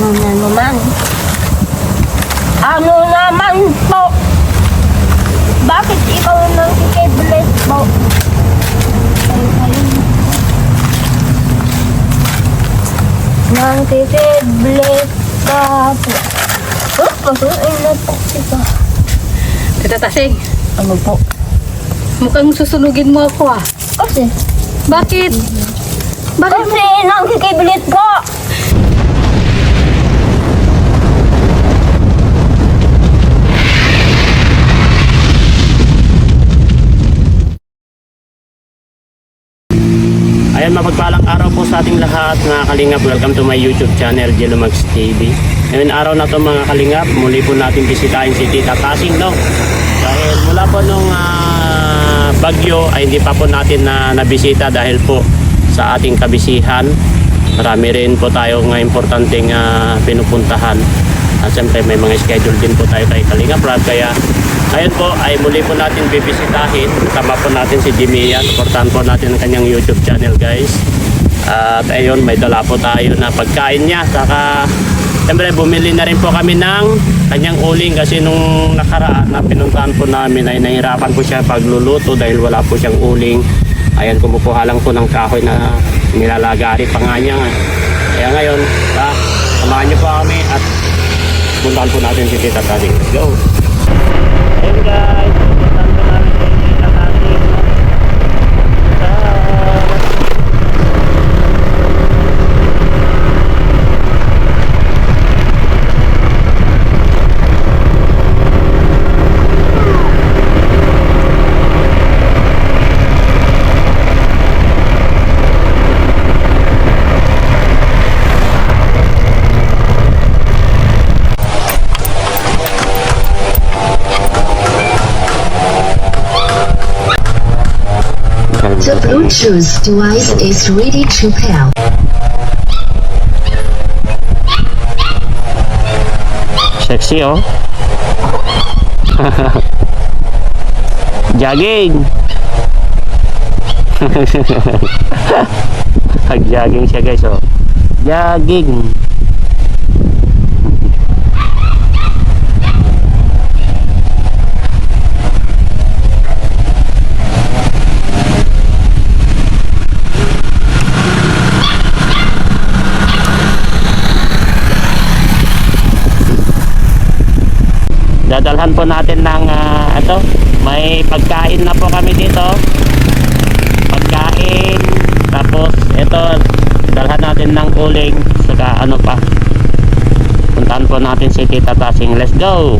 na naman. Ano naman po? Bakit ikaw nang kikiblet po? Nang kikiblet ka po. Oh, pasuin na po ito. Tita Tasing, Ano po? mukhang susunugin mo ako ah. Kasi? Bakit? Bakit? Kasi nang kikiblet po! Ayan, mapagpalang araw po sa ating lahat mga kalingap. Welcome to my YouTube channel, Jelomax TV. Ngayon araw na to mga kalingap, muli po natin bisitahin si Tita Tasing, no? Dahil mula po nung bagyo ay hindi pa po natin nabisita dahil po sa ating kabisihan. Marami rin po tayo nga importanteng pinupuntahan. At siyempre may mga schedule din po tayo kay Kalingap Rab. Kaya ngayon po ay muli po natin bibisitahin. Tama po natin si Jimmy. Supportahan po natin ang kanyang YouTube channel, guys. At ayun, may dala po tayo na pagkain niya. Saka siyempre bumili na rin po kami ng kanyang uling. Kasi nung nakaraan na pinuntahan po namin ay nahirapan po siya pagluluto dahil wala po siyang uling. Ayan, kumukuha lang po ng kahoy na nilalagari pa nga niya. Kaya ngayon, samahan niyo po kami at puntahan po natin si Tita Tasing. Let's go! Ayun guys, puntahan po natin si Tita Tasing. The Bluetooth device is ready to pair. Sexy oh. Jogging. Pag-jogging siya guys oh. Jogging. Dadalhan po natin ng may pagkain na po kami dito. Pagkain, tapos ito dalhan natin ng uling, saka ano pa. Puntahan po natin si Tita Tasing. Let's go.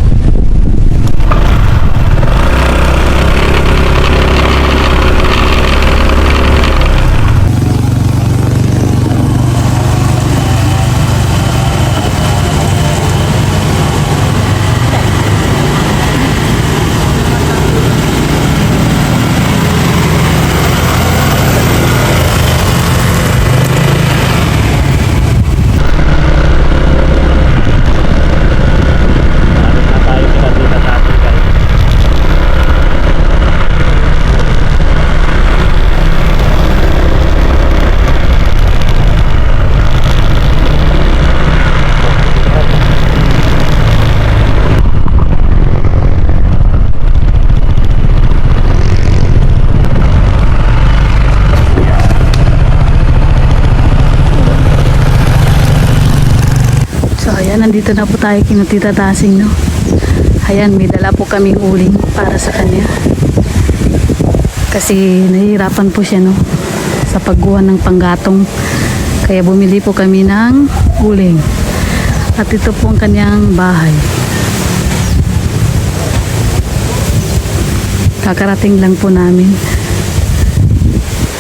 Ayan, nandito na po tayo kina Tita Tasing, no? Ayan, may dala po kaming uling para sa kanya. Kasi nahihirapan po siya, no? Sa pagguha ng panggatong. Kaya bumili po kami ng uling. At ito po ang kanyang bahay. Kakarating lang po namin.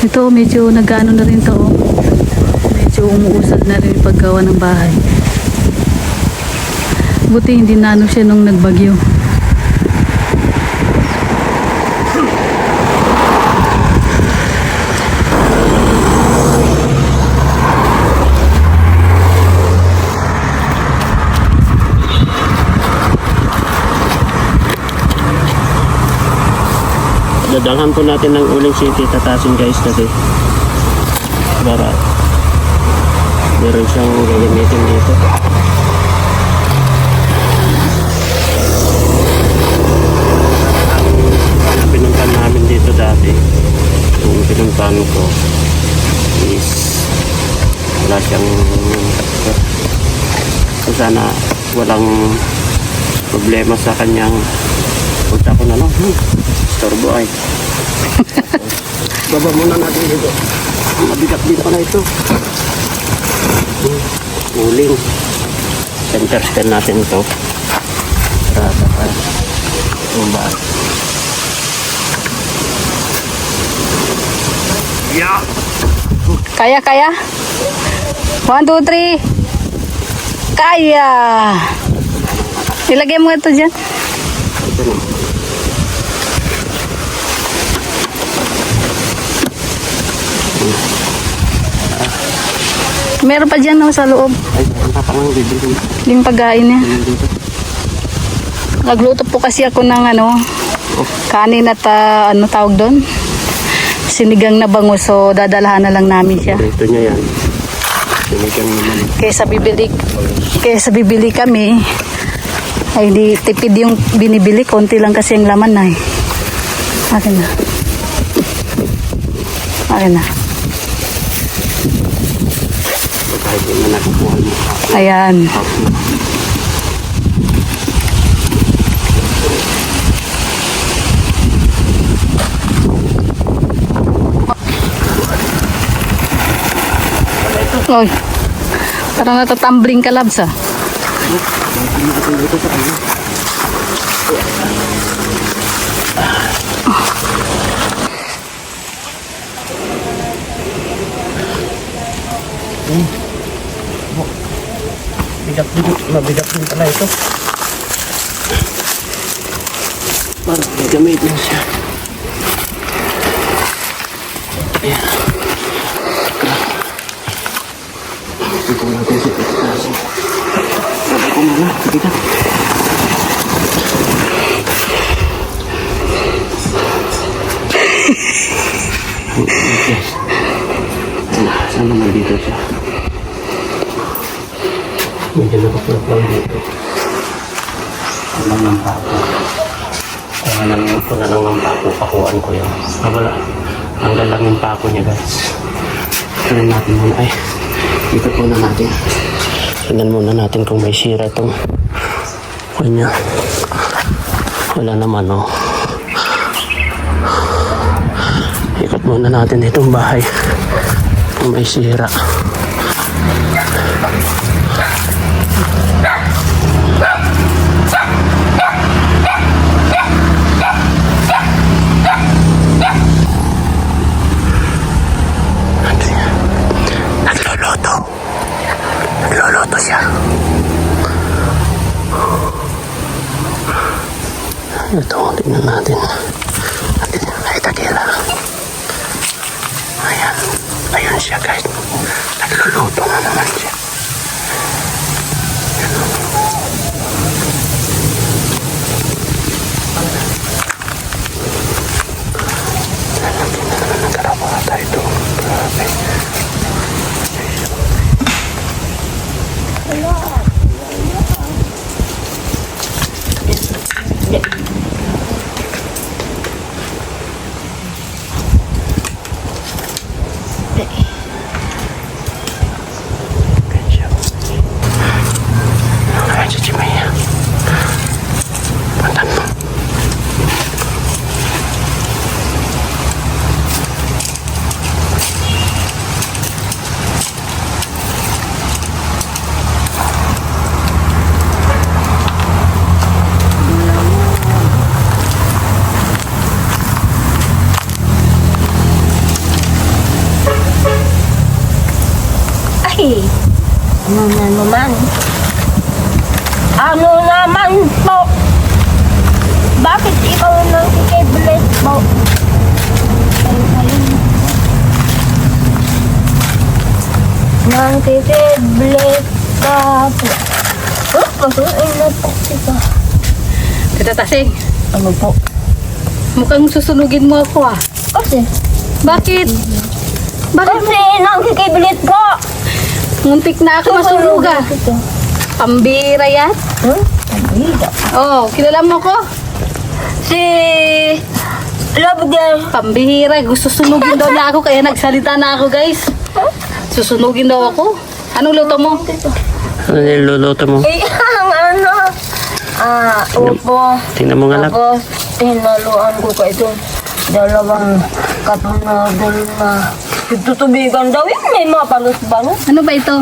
Ito, medyo nag-ano na rin to. Medyo umuusad na rin yung paggawa ng bahay. Buti hindi na ano siya nung nagbagyo. Dadalhan po natin ng uling si Tita Tasing guys kasi para meron siyang gagamitin dito. pinuntahan namin dito dati, yung pinuntahan ko is wala siyang so sana walang problema sa kanyang punta ko na lang. Turbo ay. Baba muna natin dito. Mabigat din pala ito. Uling. Center scan natin ito. Para tumbaan. Yeah. Kaya, kaya? 1, 2, 3. Kaya! Ilagay mo ito dyan. Ito na. Meron pa dyan no, sa loob. Ay, ang papang bibili. Yung pagkain niya. Dito. Nagluto po kasi ako ng kanin at ano tawag doon? Sinigang na bangus. So, dadalhan na lang namin siya. Ito niya yan. Sinigang naman. Kaysa bibili kami, ay di tipid yung binibili. Konti lang kasi ang laman na eh. Akin na. Akin na. Kahit yung na nakukuha mo. Ayan. Oy. Parang natatumbling ka, Labs, ah. Mabigat din pala ito. Parang may gamitin siya. Ayan. Ito natin si Pitasin. Sabi ko muna, bigat. Saan naman dito siya? Medyo nakapulap lang dito. Walang ng pako. Kaya lang ito na lang ng pako. Pakuhaan ko yun. Wala. Hanggang lang yung pako niya, guys. Tignan natin muna. Ay, dito muna natin. Tignan muna natin kung may sira itong kanya. Wala naman, oh. Ikot muna natin itong bahay kung may sira. Nagluluto siya. Ito, tingnan natin. Ay, tagila. Ayan. Ayan siya, guys. Nagluluto na naman siya. Lalagyan na naman ng karapata ito. Grabe. Ay, ano na naman? Ano naman po? Bakit ikaw nang kikiblet po? Nang kikiblet ka po. Oh, masuin na po ito. Tita Tasing, Ano po? mukhang susunugin mo ako, ah. Kasi? Bakit? Bakit? Kasi nang kikiblet po! Muntik na ako masunugan. Pambira yan. Hmm? Pambira. Oh, kilala mo ko? Si Love girl. Pambihira, gusto sunugin daw na ako kaya nagsalita na ako guys. Susunugin daw ako. Anong luto mo? Ano niluluto mo? Ang ano? Upo. Tingnan mo nga lang. Tapos, hinaluan ko pa ito. Dalawang kapanadol na tutubigan daw. Yung may mga palos-balos. Ano ba ito?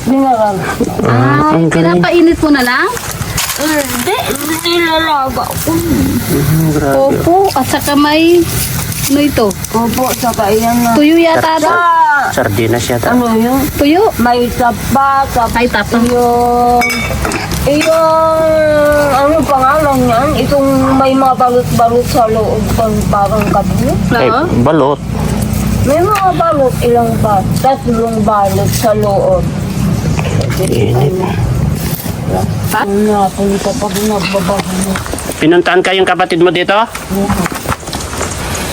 Binarag. Ang galing. Pinapainit mo na lang? Hindi, nilalaga ko. Grabe. Opo, at saka may ano ito? Opo, saka yan na. Tuyo yata Sa, to. Sardinas yata. ano yun? Tuyo. May tapa, Ay, tapa. ano pangalan yan? Itong may mga balot-balot sa loob ng parang kabino. Eh, Oo. balot. May mga balot, ilang ba? 3 balot sa loob. Init. Napunta pag nagbabago. Pinuntahan kayong kapatid mo dito?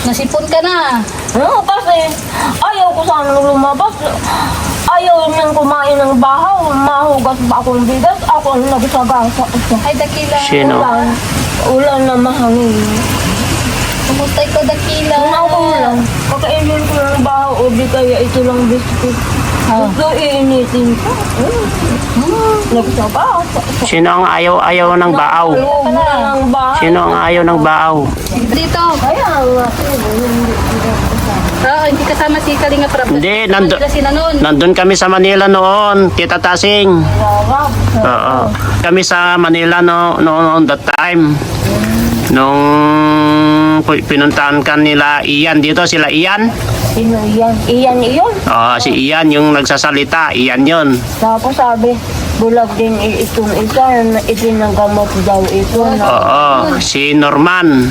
Nasipon ka na. No, kasi ayaw ko sana lumabas. Ayaw niyang kumain ng bahaw. Mahugas ba akong bigas? Ako ang nagsagasa. Ay, dakila. Sino? Ulan na mahangin. Kumustay ko, dakila. Ako lang. Kakainin ko ng bahaw o di kaya ito lang biscuit. Gusto iinitin ko. Nagsagasa. Sino ang ayaw ng baaw? Loob na ng bahay. Sino ang ayaw ng baaw? Dito. Kaya nga. Hindi kasama si Kalinga Prab. Hindi, nandun. Sila nun. Nandun kami sa Manila noon, Tita Tasing. Sarap. Oo. Kami sa Manila noon that time. Nung pinuntahan ka nila Ian dito, sila Ian. Sino yan? Iyan iyon. Oo, si Ian yung nagsasalita, Ian yun. Tapos sabi, bulag din itong isa na itinanggamot daw ito. Oo, si Norman.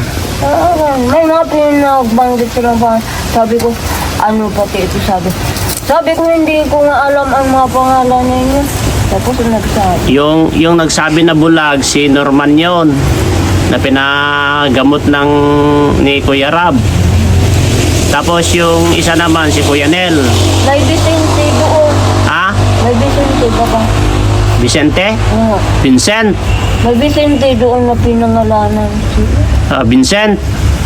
May mga pinagbanggit sila ba? Sabi ko, ano pati ito sabi. Sabi ko, hindi ko nga alam ang mga pangalan ninyo. Tapos nagsabi. Yung nagsabi na bulag, si Norman yon na pinagamot ni Kuya Rab. Tapos yung isa naman, si Kuya Nel. May Vicente doon. Ha? May Vicente ba ba? Vicente? Oo. Vincent? May Vicente doon na pinangalanan. Vincent?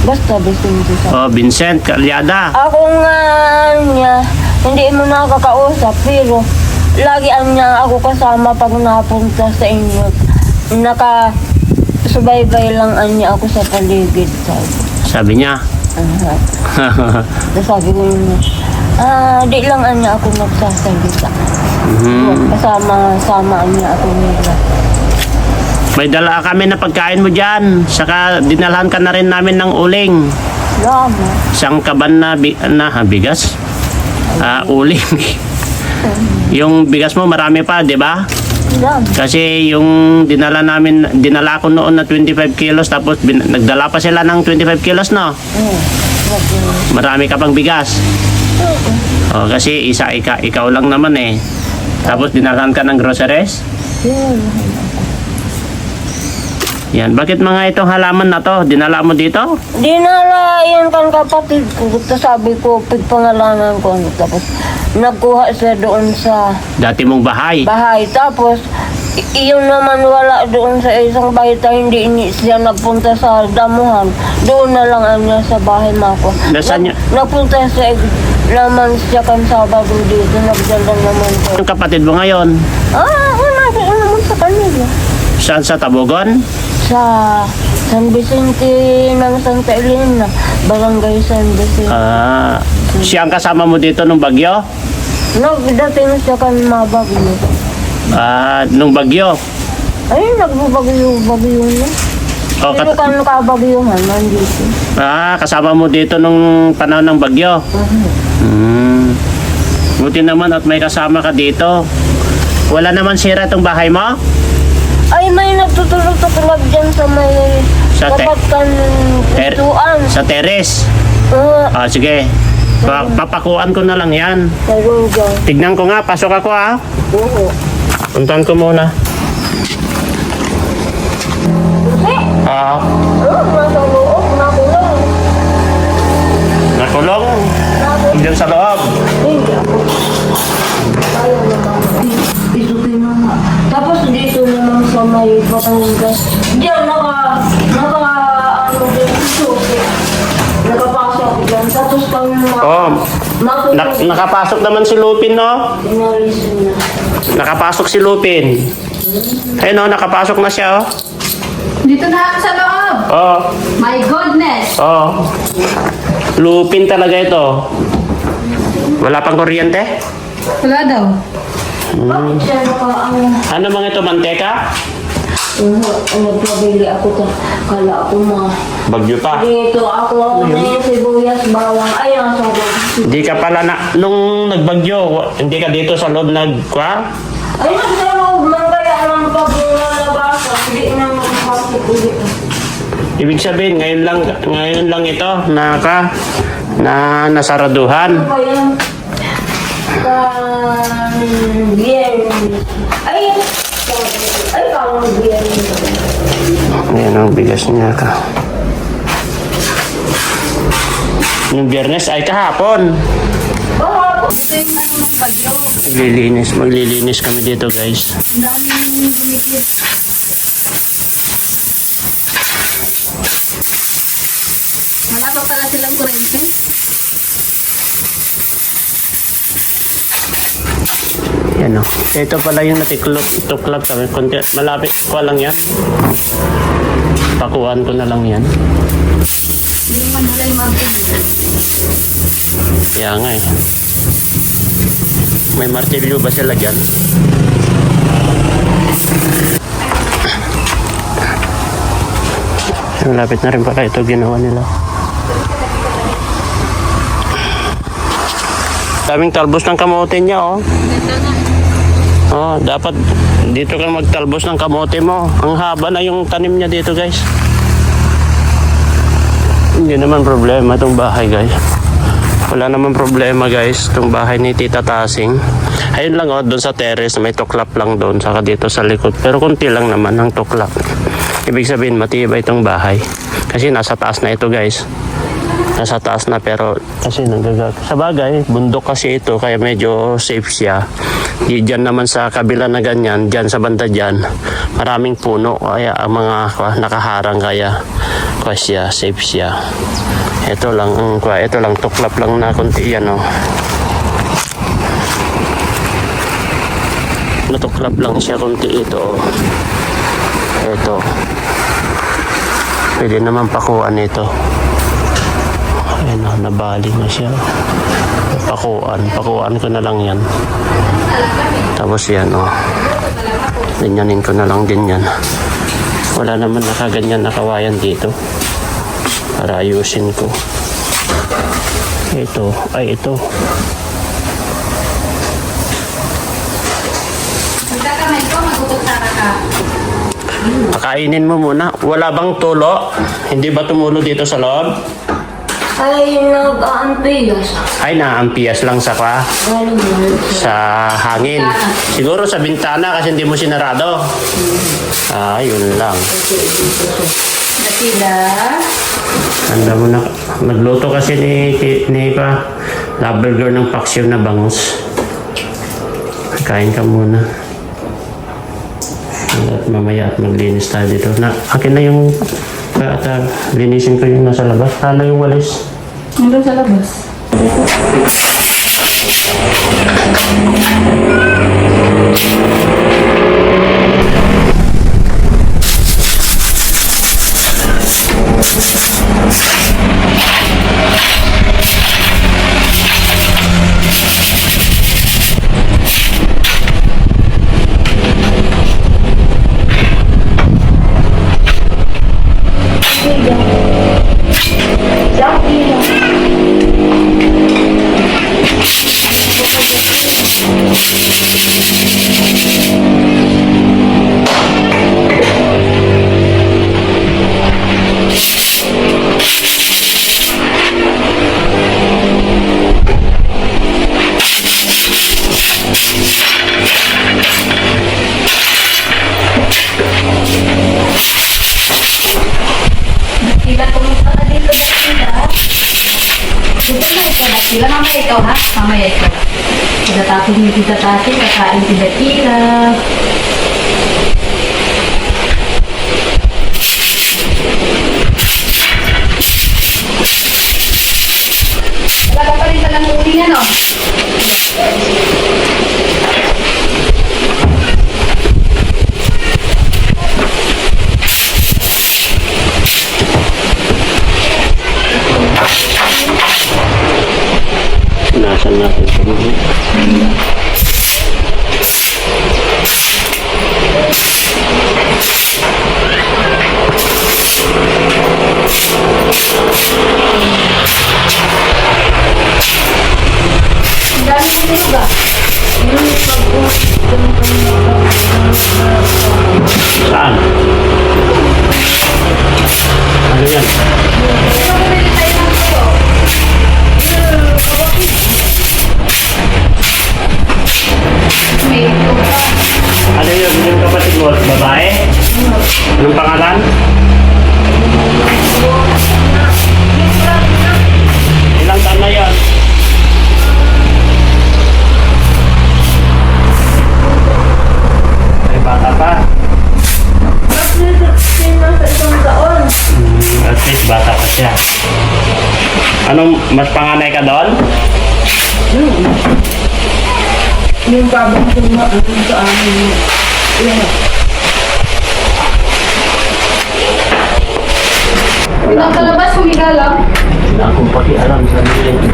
Basta Vicente sa. Oh, Vincent Calyada. Ako nga niya, hindi mo nakakausap, pero lagi ang niya ako kasama pag napunta sa inyo. Subaybay lang ang niya ako sa paligid. Sabi niya. Sabi ko yun, di lang ang niya ako nagsasalita. Kasama niya ako nila. May dala kami na pagkain mo dyan. Saka dinalhan ka na rin namin ng uling. Lama. Isang kaban na bigas. Uling. Yung bigas mo marami pa, di ba? Lama. Kasi yung dinala ko noon na 25 kilos tapos nagdala pa sila ng 25 kilos, no? Marami ka pang bigas. Oh, kasi ikaw lang naman eh. Tapos dinalhan ka ng groceries. Yan, bakit mga itong halaman na to? Dinala mo dito? Dinala yan kan kapatid ko. Tapos sabi ko, pagpangalanan ko. Tapos nagkuha siya doon sa Dati mong bahay. Tapos iyon naman wala doon sa isang bahay. Hindi siya nagpunta sa damuhan. Doon na lang niya sa bahay mako. Nasaan niya? Nagpunta sa naman siya kan Sabado dito. Nagdala naman ko. Yung kapatid mo ngayon? Wala naman sa kanila. Saan sa Tabogon? Sa San Vicente ng Santa Elena, Barangay San Vicente. Siya ang kasama mo dito nung bagyo? Nagdating siya kan mabagyo. Nung bagyo? Ay, nagbabagyo na. O, Pero kan kabagyuhan, nandito. kasama mo dito nung panahon ng bagyo? Buti naman at may kasama ka dito. Wala naman sira itong bahay mo? Ay, may nagtutulog-tulog dyan sa may Sa tapat kan pintuan. Sa teres? Sige. Papakuan ko na lang yan. Pero dyan. Tignan ko nga, pasok ako Oo. Puntahan ko muna. Nasa loob, nakulong. Nakulong? Diyan sa loob. Hindi ako. Ayaw naman. Isutin mo nga. Tapos dito naman sa may Batangas. Diyan, ano din, susi. Oh, nakapasok naman si Lupin, no? Inalis na. Nakapasok si Lupin. Ayun, no, nakapasok na siya, oh. Dito na ako sa loob. Oh, My goodness. oh. Lupin talaga ito. Wala pang kuryente? Wala daw. Bakit siya Ano mga ito, manteka? nagpabili ako kala ako Bagyo pa. dito ako may sibuyas, bawang, ayun, sabi. Hindi ka pala nung nagbagyo, hindi ka dito sa loob nagkwa? Ay, nagsalog man kaya naman pag nalabas, hindi na magpapit ulit. Ibig sabihin, ngayon lang ito na nasaraduhan. Ano ba yan? Biyernes. Ay, parang biyernes. Ayan ang bigas niya ka. Yung Biyernes ay kahapon. Oh, Maglilinis kami dito, guys. Wala pa pala silang kuryente. Yan o. Ito pala yung tuklap kami. Malapit ko lang yan. Pakuhaan ko na lang yan. Yung manhalay martilyo. Kaya nga eh. May martilyo ba sila dyan? Malapit na rin pala ito ginawa nila. Daming talbos ng kamote niya, oh. Oh, dapat dito kang magtalbos ng kamote mo. Ang haba na yung tanim niya dito, guys. Hindi naman problema itong bahay, guys. Wala naman problema, guys, itong bahay ni Tita Tasing. Ayun lang, oh, doon sa terrace, may tuklap lang doon, saka dito sa likod. Pero kunti lang naman ang tuklap. Ibig sabihin, matibay itong bahay. Kasi nasa taas na ito, guys. Nasa taas na, pero kasi sa bagay, bundok kasi ito, kaya medyo safe siya. Diyan naman sa kabila na ganyan, dyan sa banda dyan, maraming puno, kaya ang mga nakaharang, kaya siya, safe siya. Ito lang, tuklap lang na kunti yan, oh. Natuklap lang siya kunti ito, oh. Ito. Pwede naman pakuan ito. Ayun na, nabali na siya. Pakuan ko na lang yan. Tapos yan, oh. Ganyanin ko na lang din yan. Wala naman nakaganyan na kawayan dito. Para ayusin ko. Ito, ito. Magkakamay ko, magutot na ka. Pakainin mo muna. Wala bang tulo? Hindi ba tumulo dito sa loob? ay nag-aampilas. Ay, naampias lang sa sa hangin. Siguro sa bintana kasi hindi mo sinarado. Ah, yun lang. Natila. Handa mo na. Nagluto kasi ni burger ng paksiw na bangus. Kain ka muna. At mamaya at maglinis tayo dito. Akin na yung linisin ko yung nasa labas. Ano yung walis? Nandun sa labas. Tila, mamaya ikaw ha? Mamaya ikaw. Pagkatapos ni Tita Tati, kakain tila-tila. Wala Buksan natin ito. Saan? Ano yan? Ano yun? Yung kapatid mo? Babae? Anong pangalan? Ilang taon na yun? Ay, bata pa. At least bata pa siya. Anong mas panganay ka doon? Yung babang tuma, sa amin. Yan. Nasa labas, humiga lang. Wala akong pakialam sa nila.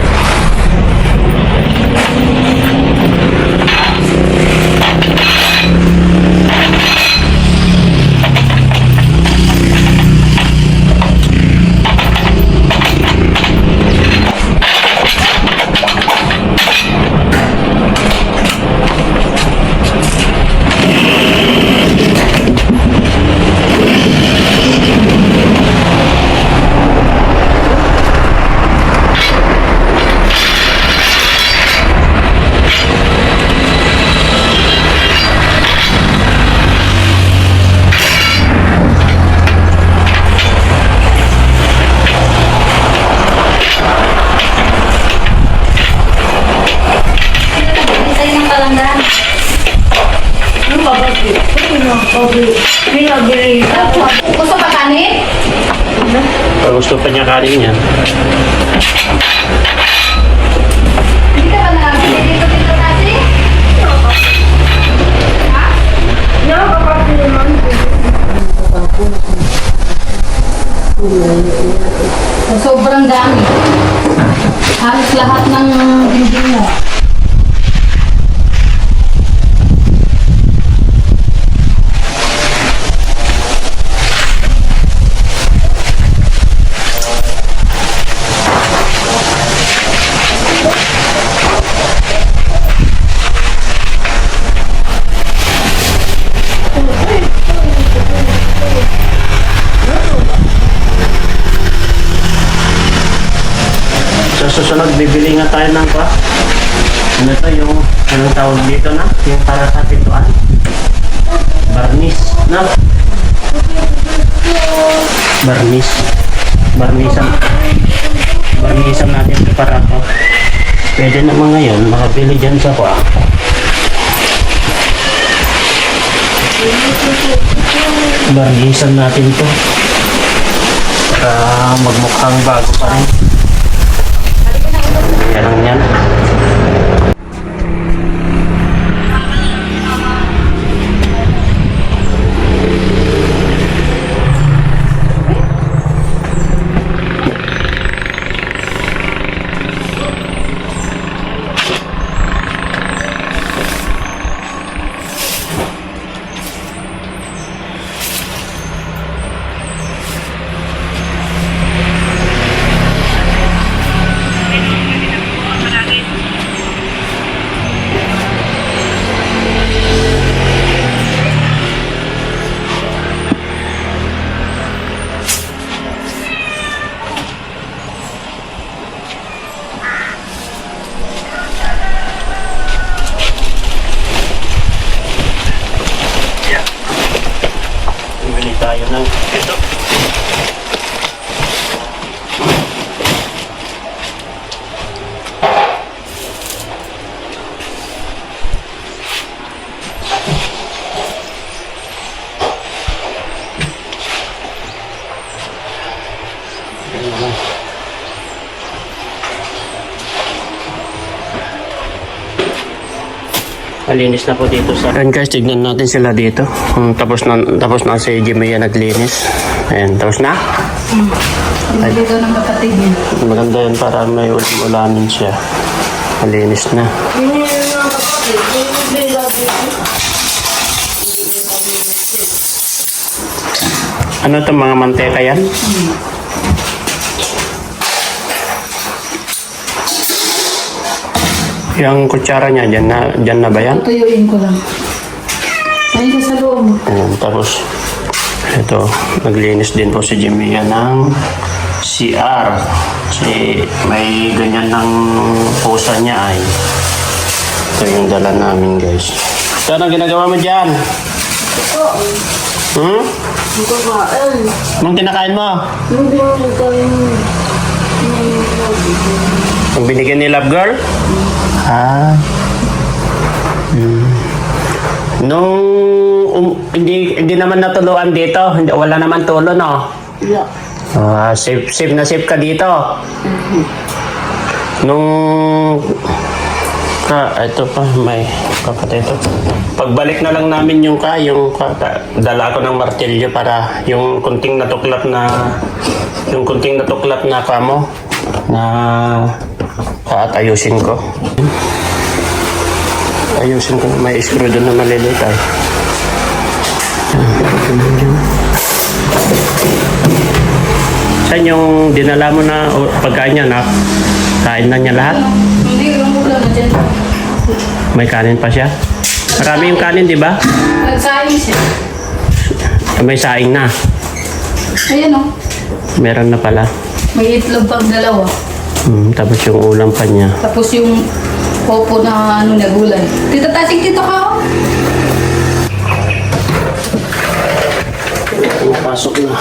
Gusto pa kanin? Pag gusto pa niya kanin yan. Hindi ka ba nakakabili dito kasi? Nakakapagod naman. Sobrang dami. Halos lahat ng dinding mo. Sa susunod, bibili nga tayo ng pa. Ano to, yung anong tawag dito na? Yung para sa pintuan. Barnis, na? Barnis. Barnisan natin ito para to. Pwede naman ngayon, makabili dyan sa kwa. Barnisan natin to. Para magmukhang bago pa rin. Yan lang yan. Bili tayo ng ito. Malinis na po dito sa... Ayan guys, tignan natin sila dito. Tapos na si Jimmy naglinis. Ayan, tapos na? Dito ng kapatid niya. Maganda yun para may ulamin siya. Malinis na. Binili na kapatid. Binili na dito. Ano to, mga manteka yan? Yung kutsara niya, dyan na ba yan? Tuyuin ko lang. Ayun sa loob. Ayan, tapos ito, naglinis din po si Jimmy yan ng CR. Kasi may ganyan ng pusa niya ay. Ito yung dala namin, guys. So, anong ginagawa mo dyan? Hmm? Ang kakain. Anong kinakain mo? Yung binili ko yung... Ang binigyan ni Love Girl? Ah. Nung hindi naman natuluan dito, wala naman tulo, no? Yeah. Safe na safe ka dito. Nung ito pa, may kapatid ito. Pagbalik na lang namin yung dala ko ng martilyo para yung kunting natuklat na kamo na at ayusin ko. Ayusin ko, may screw doon na malilit ay. Saan yung dinala mo na pagkain niya, na kain na niya lahat? Hindi, umulan na dyan. May kanin pa siya? Marami yung kanin, di ba? Nagsaing siya. May saing na. Ayan o. Meron na pala. May itlog pang dalawa. Tapos yung ulam pa niya. Tapos yung popo na ano na gulay. Tita Tasing, tito ka o. Pasok na.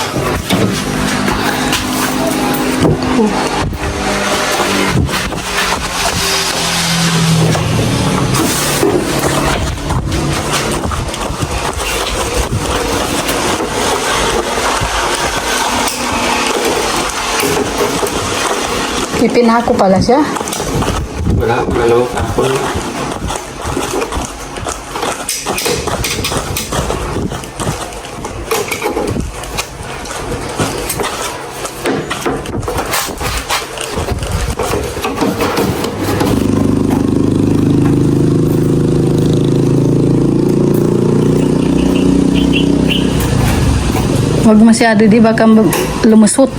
Ipinako pala siya. Wala ako. Huwag masyado, di ba kang lumusot.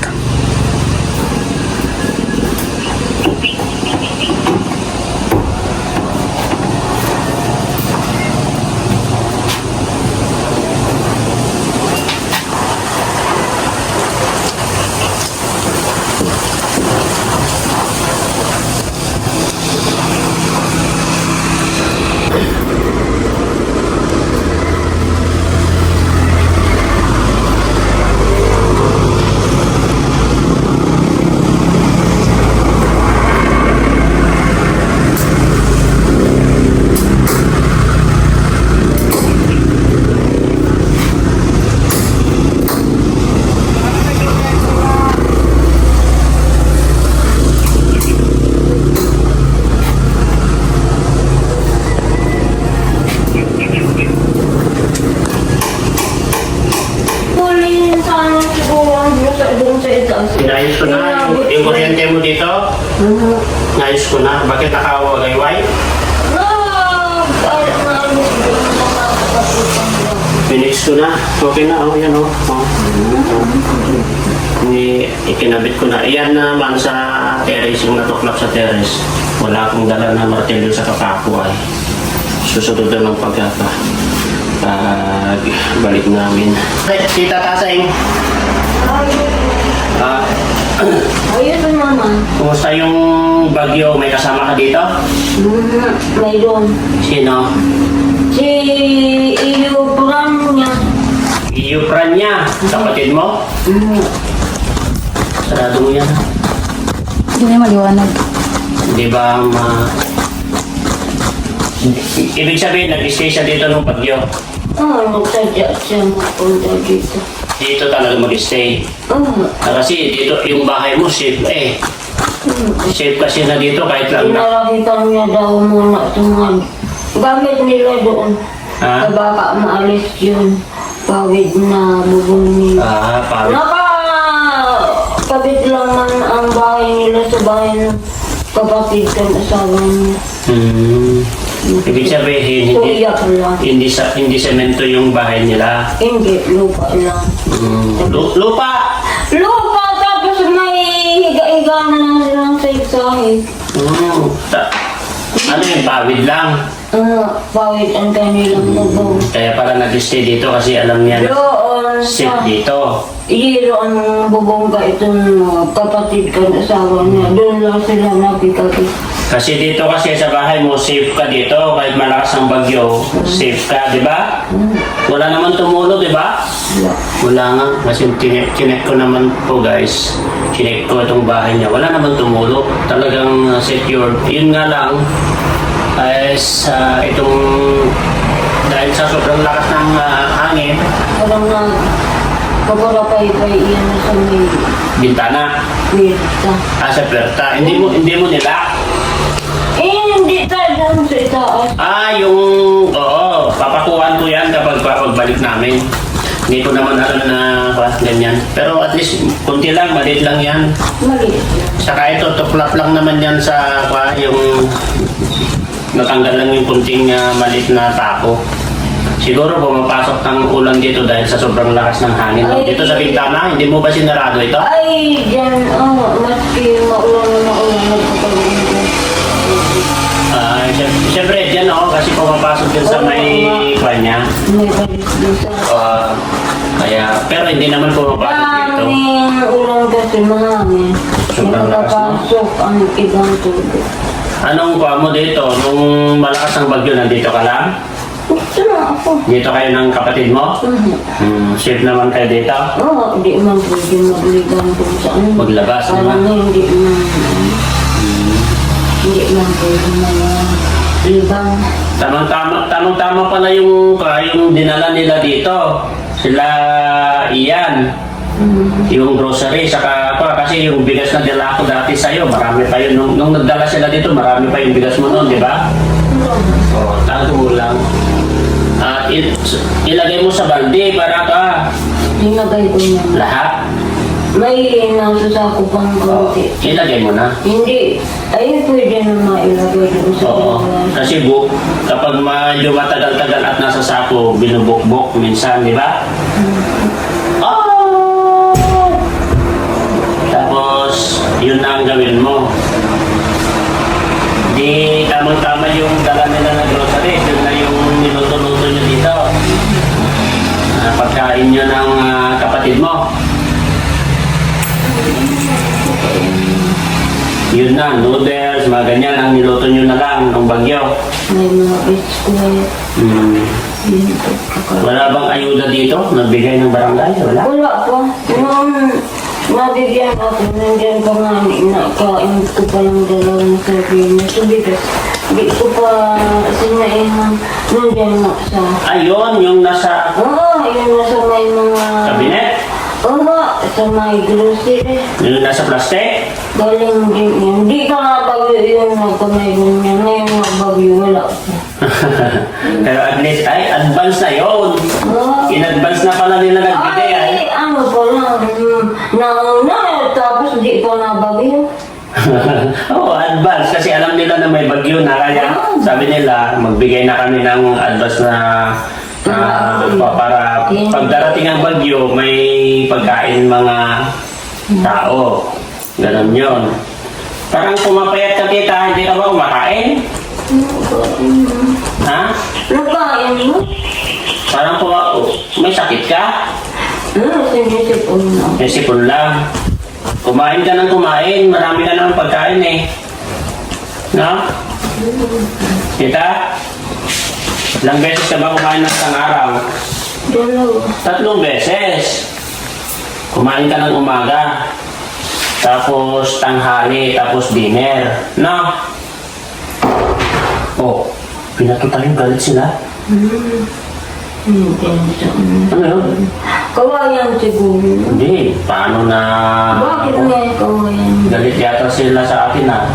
Inayos ko na. Yung kuryente mo dito, inayos ko na. Bakit nakawagayway? Pinix ko na. Okay na. Oh, yan oh. Ikinabit ko na. Iyan naman sa terrace, yung natuklap sa terrace. Wala akong dala na martilyo sa kapako ay. Susunod na ng balik namin. Tita Tasing. Ayun naman. Kumusta yung bagyo? May kasama ka dito? Mayroon. Sino? Si Iyo Pranya. Iyo Pranya. Kapatid mo? Sarado mo yan. Hindi niya maliwanag. Di ba ibig sabihin, nag-stay siya dito nung bagyo? Nagsadya siya mapunta dito. Dito talaga mag-stay. Kasi dito, yung bahay mo, safe eh. Safe kasi na dito kahit lang na. Pinarakitan niya daw muna sa mga gamit nila doon. Ha? Baka maalis yun. Pawid na bubong nila. Parang. Nakakabit lang man ang bahay nila sa bahay ng kapatid ko ang asawa niya. Ibig sabihin, So, hindi, iyak lang. hindi semento yung bahay nila. Hindi, lupa lang. Lupa! Lupa, tapos may higa-higa na lang silang sahig-sahig. Ano yung pawid lang? Pawid ang kanilang bubong. Kaya pala nag-stay dito kasi alam niya na Doon safe sa dito. Iyero ang bubong ka itong kapatid ko ang asawa niya. Doon lang sila nakikati. Kasi dito kasi sa bahay mo, safe ka dito. Kahit malakas ang bagyo, safe ka, di ba? Wala naman tumulo, di ba? Wala nga. Kasi chinek ko naman po guys. Chinek ko itong bahay niya. Wala naman tumulo. Talagang secure. Yun nga lang, ay sa itong dahil sa sobrang lakas ng hangin, Parang na kabarapay-pay iyan na sa may bintana, mirta. sa perta. Hindi mo nila. Hindi tayo doon sa itaas. Oo, papakuhan ko yan kapag pagbalik namin. Hindi ko naman na ganyan. Pero at least, kunti lang, maliit lang yan. Maliit. Saka ito, tuklap lang naman yan sa yung natanggal lang yung kunting maliit na tako. Siguro pumapasok ng ulan dito dahil sa sobrang lakas ng hangin. Ay. Dito sa bintana, hindi mo ba sinarado ito? Ay, dyan, maski maulan na nagpapagod ko. Siyempre, dyan kasi pumapasok din sa may kanya. May palis din sa... Pero hindi naman pumapasok dito. Daming ulan kasi mahangin. Sobrang lakas, no? Nakapasok ang ibang tubig. Anong kuha mo dito? Nung malakas ang bagyo, nandito ka lang? Gusto na ako. Dito kayo ng kapatid mo? Safe naman kayo dito? Oo, hindi man pwede magligan kung saan. Maglabas Parang naman? hindi man. Hindi man pwede maglibang. Tamang-tama pala yung dinala nila dito. Sila Ian. Yung grocery, saka kasi yung bigas na dala ko dati sa'yo, marami pa yun. Nung nagdala sila dito, marami pa yung bigas mo noon, di ba? Oo, tago mo lang. At ilagay mo sa balde para Linagay ko niya. lahat. May nasusako pang konti. Ilagay mo na. Hindi. Ay, pwede na mailagay doon sa Oo. Kasi kapag medyo matagal-tagal at nasa sako, binubukbok minsan, di ba? Oh! Tapos, yun na ang gawin mo. Di tamang-tama yung dala nila na grocery. Yun na yung niluto-luto nyo dito. Pagkain nyo ng kapatid mo. Yun na, noodles, mga ganyan ang niluto nyo na lang ng bagyo. May mga biskuit. Wala bang ayuda dito? Nagbigay ng barangay? Wala? Wala pa. Nung nabigyan ako, nandiyan pa nga, nakain ko pa yung dalawang sardinas. So, di ko pa sinain ng nandiyan nga sa... Ayun, yung nasa Yun nasa may mga... kabinet? Sa may grocery. Yung nasa plastic? Galing din yun. Di ka nga bagyo yun, nagkamay niya. Ngayon nga bagyo, wala pa. Pero at least, advance na yun. In advance na pala nila nagbigay. Ay, ano pala, nauna, tapos di pa na bagyo. Oo, advance. Kasi alam nila na may bagyo na. Kaya sabi nila, magbigay na kami ng advance na para pagdarating ang bagyo, may pagkain mga tao. Ganon yun. Parang pumapayat ka kita, hindi ka ba kumakain? Ha? Nagkain mo? Parang may sakit ka? Sinisipon na. May sipon lang. Kumain ka ng kumain, marami ka ng pagkain eh. No? Kita? Ilang beses ka ba kumain ng isang araw? Dalawa. 3 beses. Kumain ka ng umaga. Tapos tanghali, tapos dinner. No? Oh, pinato tayong galit sila. Hindi. Ano yun? Kawayan siguro. Hindi. Paano na... Bakit may kawayan? Galit yata sila sa atin ha.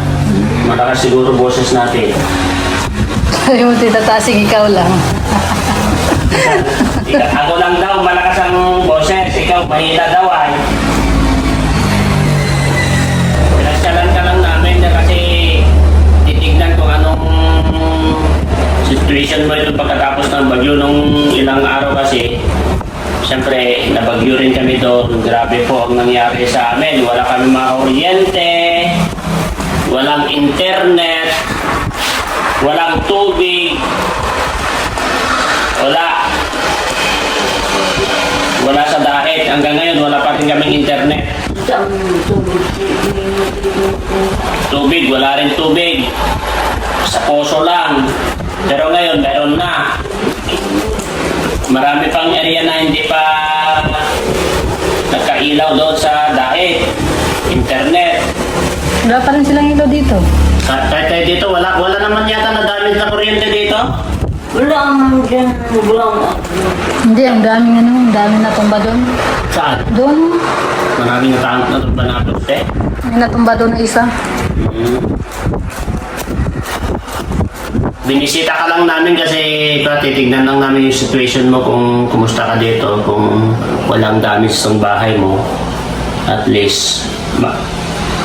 Malakas siguro boses natin. Sabi mo, Tita Tasing, ikaw lang. Ako lang daw, malakas ang boses. Ikaw, mahina daw ay. Pinagsalan ka lang namin na kasi situation mo ito pagkatapos ng bagyo nung ilang araw kasi. Siyempre, nabagyo rin kami doon. Grabe po ang nangyari sa amin. Wala kami mga kuryente, walang internet, walang tubig, wala sa dahit. Hanggang ngayon, wala pa rin kaming internet. Saan yung tubig? Tubig, wala rin tubig. Sa poso lang. Pero ngayon, meron na. Marami pang area na hindi pa nagkailaw doon sa dahit. Internet. Wala pa rin silang ilaw dito. Kahit tayo dito, wala naman yata na damage na kuryente dito. Wala naman dyan. Wala. Hindi, ang daming natumba doon. Saan? Doon, Maraming natumba na poste. may natumba doon na isa. Binisita ka lang namin kasi titignan lang namin yung situation mo kung kumusta ka dito, kung walang damage sa bahay mo. At least,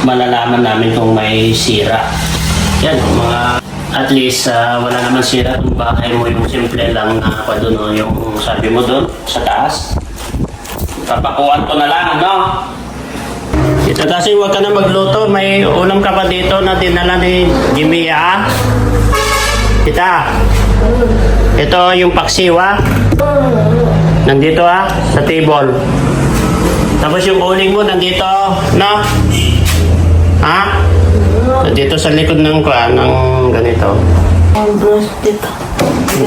malalaman namin kung may sira. Yan, at least wala naman sira kung bahay mo, yung simple lang na paduno, yung sabi mo doon sa taas. Papakuan ko na lang, no? Dito kasi huwag ka na magluto, may ulam ka pa dito na dinala ni Jimmy, ah? Tita, ito yung paksiwa. Nandito sa table. Tapos yung uling mo nandito, no? Ha? Nandito sa likod ng ganito. Ang plastic.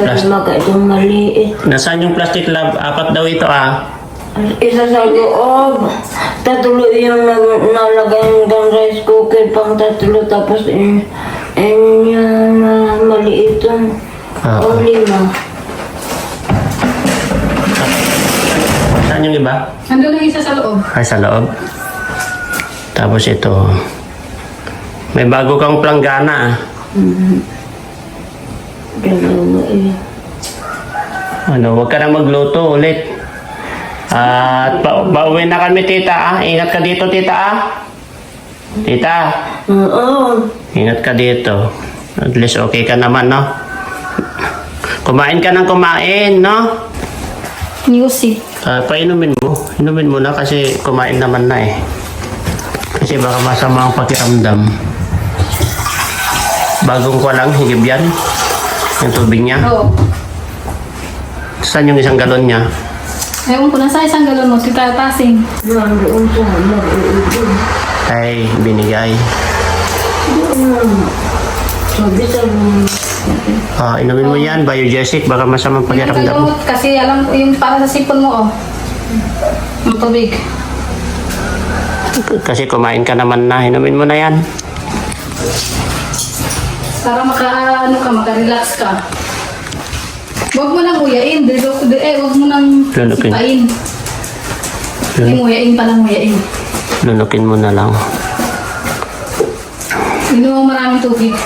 Plastic. Itong maliit. Nasaan yung plastic lab? 4 daw ito, Isa sa loob. Tatlo yung nalagay ng rice cooker pang tatlo. Tapos yung maliit yung o 5. Saan yung iba? Ando lang isa sa loob. Ay, sa loob. Tapos ito. May bago kang planggana, Dalawa Huwag ka na magluto ulit. At pauwi na kami, tita, Ingat ka dito, tita, Tita, Oo. ingat ka dito. At least okay ka naman, no? Kumain ka ng kumain, no? Music. Painumin mo. Inumin mo na kasi kumain naman na eh. Kasi baka masama ang pakiramdam. Bagong ko lang, higib yan. Yung tubig niya. Oo. Saan yung isang galon niya? Ewan ko na sa isang galon mo, titatasing. Nandoon sa mag-uubin. Ay, binigay. Sabi sa Inumin mo yan, biogesic, baka masamang Yung pakiramdam. gamot, kasi alam ko yung para sa sipon mo, Yung tubig. Kasi kumain ka naman na, inumin mo na yan. Para maka-relax ka. Huwag mo nang uyain. Huwag mo nang Lulukin. sipain. Yung uyain pa lang uyain. Lunukin mo na lang. Inom mo maraming tubig.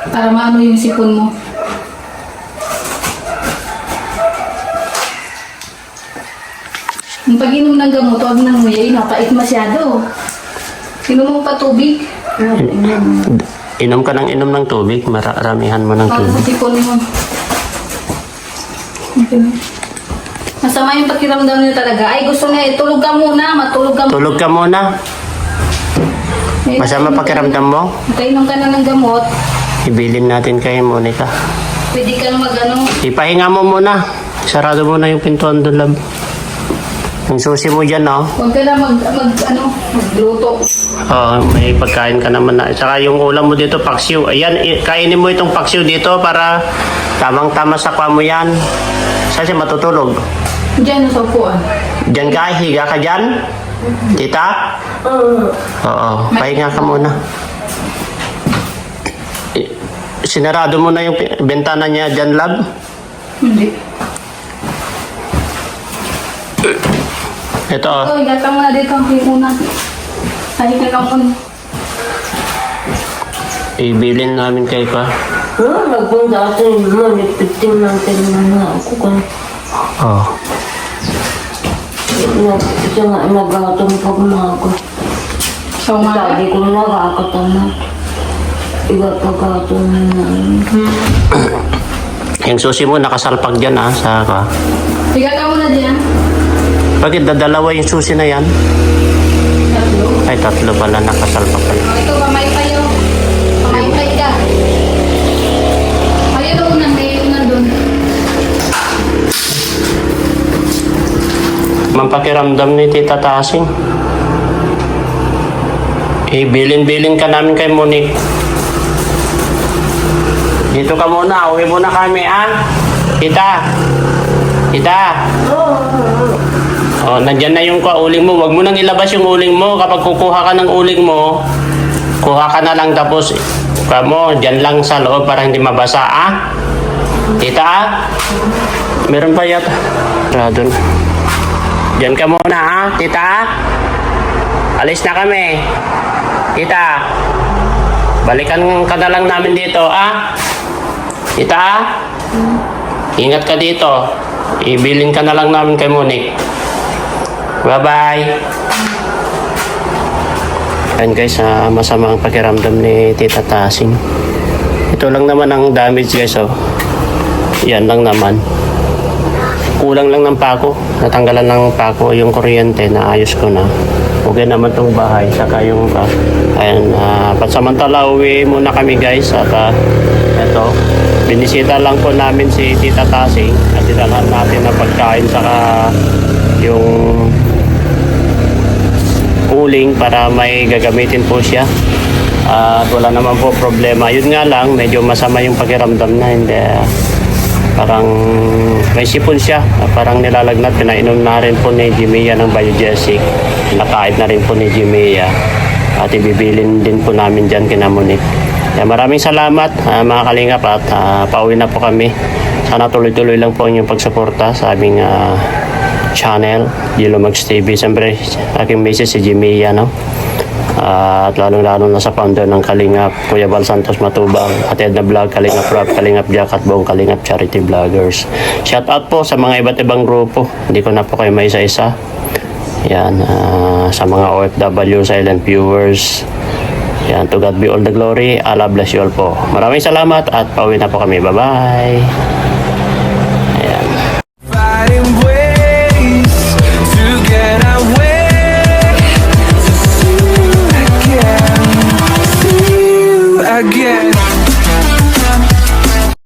Para maano yung sipon mo. Yung pag-inom ng gamot, huwag nang uyain. Napait masyado. Inom mo pa tubig. Inom ka ng tubig, maramihan mo ng Para sa tubig. sipon mo. Okay. Masama yung pakiramdam niya talaga. Ay, gusto niya, tulog ka muna. Matulog ka muna. Tulog ka muna. Masama pakiramdam mo? Kainom ka na ng gamot. Ibilin natin kay Monica. Pwede kang Ipahinga mo muna. Sarado mo na yung pintuan doon, lab. Yung susi mo dyan, no? Huwag ka na magluto. May pagkain ka naman na. Saka yung ulam mo dito, paksiw. Ayan, kainin mo itong paksiw dito para tamang-tama sa kwa mo yan. Kasi matutulog. Diyan sa upuan. Diyan ka, higa ka dyan. Tita? Oo, pahinga ka muna. Sinarado mo na yung bintana niya dyan, lab? Hindi. Ito, Higa ka muna dito. Higa ka muna. ibilin namin kay pa. nagpunta ako sa mga nagpiting ng tinanong ako kung isa nga nagatong pagmago. Sa umaga. Sabi ko nakakatamad. iba pagkatunan na Yung susi mo nakasalpag dyan sa ka. Higa ka muna diyan. Bakit dadalawa yung susi na yan? Tatlo. Ay, tatlo pala, nakasalpak pala. Ito, pamaypay yun. Pamaypay ka. Ayun o, unang may unan doon. Mampakiramdam ni Tita Tasing. Bilin-bilin ka namin kay Monique. Dito ka muna, uwi muna kami, Tita. Tita. Oh, nandyan na yung uling mo. Huwag mo nang ilabas yung uling mo. Kapag kukuha ka ng uling mo, kuha ka na lang tapos dyan lang sa loob para hindi mabasa, Tita, meron pa yata. Radon. Dyan ka muna, Tita. Alis na kami. Tita, balikan ka na lang namin dito, Tita, ingat ka dito. Ibilin ka na lang namin kay Monique. Bye-bye. Ayan guys, masama ang pakiramdam ni Tita Tasing. Ito lang naman ang damage guys, Yan lang naman. Kulang lang ng pako. Natanggalan ng pako yung kuryente, naayos ko na. Okay naman tong bahay, saka yung ayan, pansamantala uwi muna kami guys at eto, binisita lang po namin si Tita Tasing at dinalhan natin ng pagkain saka yung uling para may gagamitin po siya at wala naman po problema. Yun nga lang, medyo masama yung pakiramdam na hindi, parang may sipon siya, parang nilalagnat. Pinainom na rin po ni Jimia ng Biogesic, nakain na rin po ni Jimia at ibibilin din po namin dyan kina Monique. Maraming salamat mga kalingap at pauwi na po kami. Sana tuloy-tuloy lang po yung pagsuporta sa aming channel Jello Mags TV. Siyempre aking misis si Jimia, at lalong-lalo na sa founder ng Kalingap, Kuya Val Santos Matubang, at Edna Vlog, Kalingap Rap, Kalingap Jack at buong Kalingap Charity Vloggers. Shout out po sa mga iba't ibang grupo, hindi ko na po kayo may isa-isa. Yan, sa mga OFW, silent viewers. Yan, to God be all the glory. Allah bless you all po. Maraming salamat at pauwi na po kami. Bye-bye.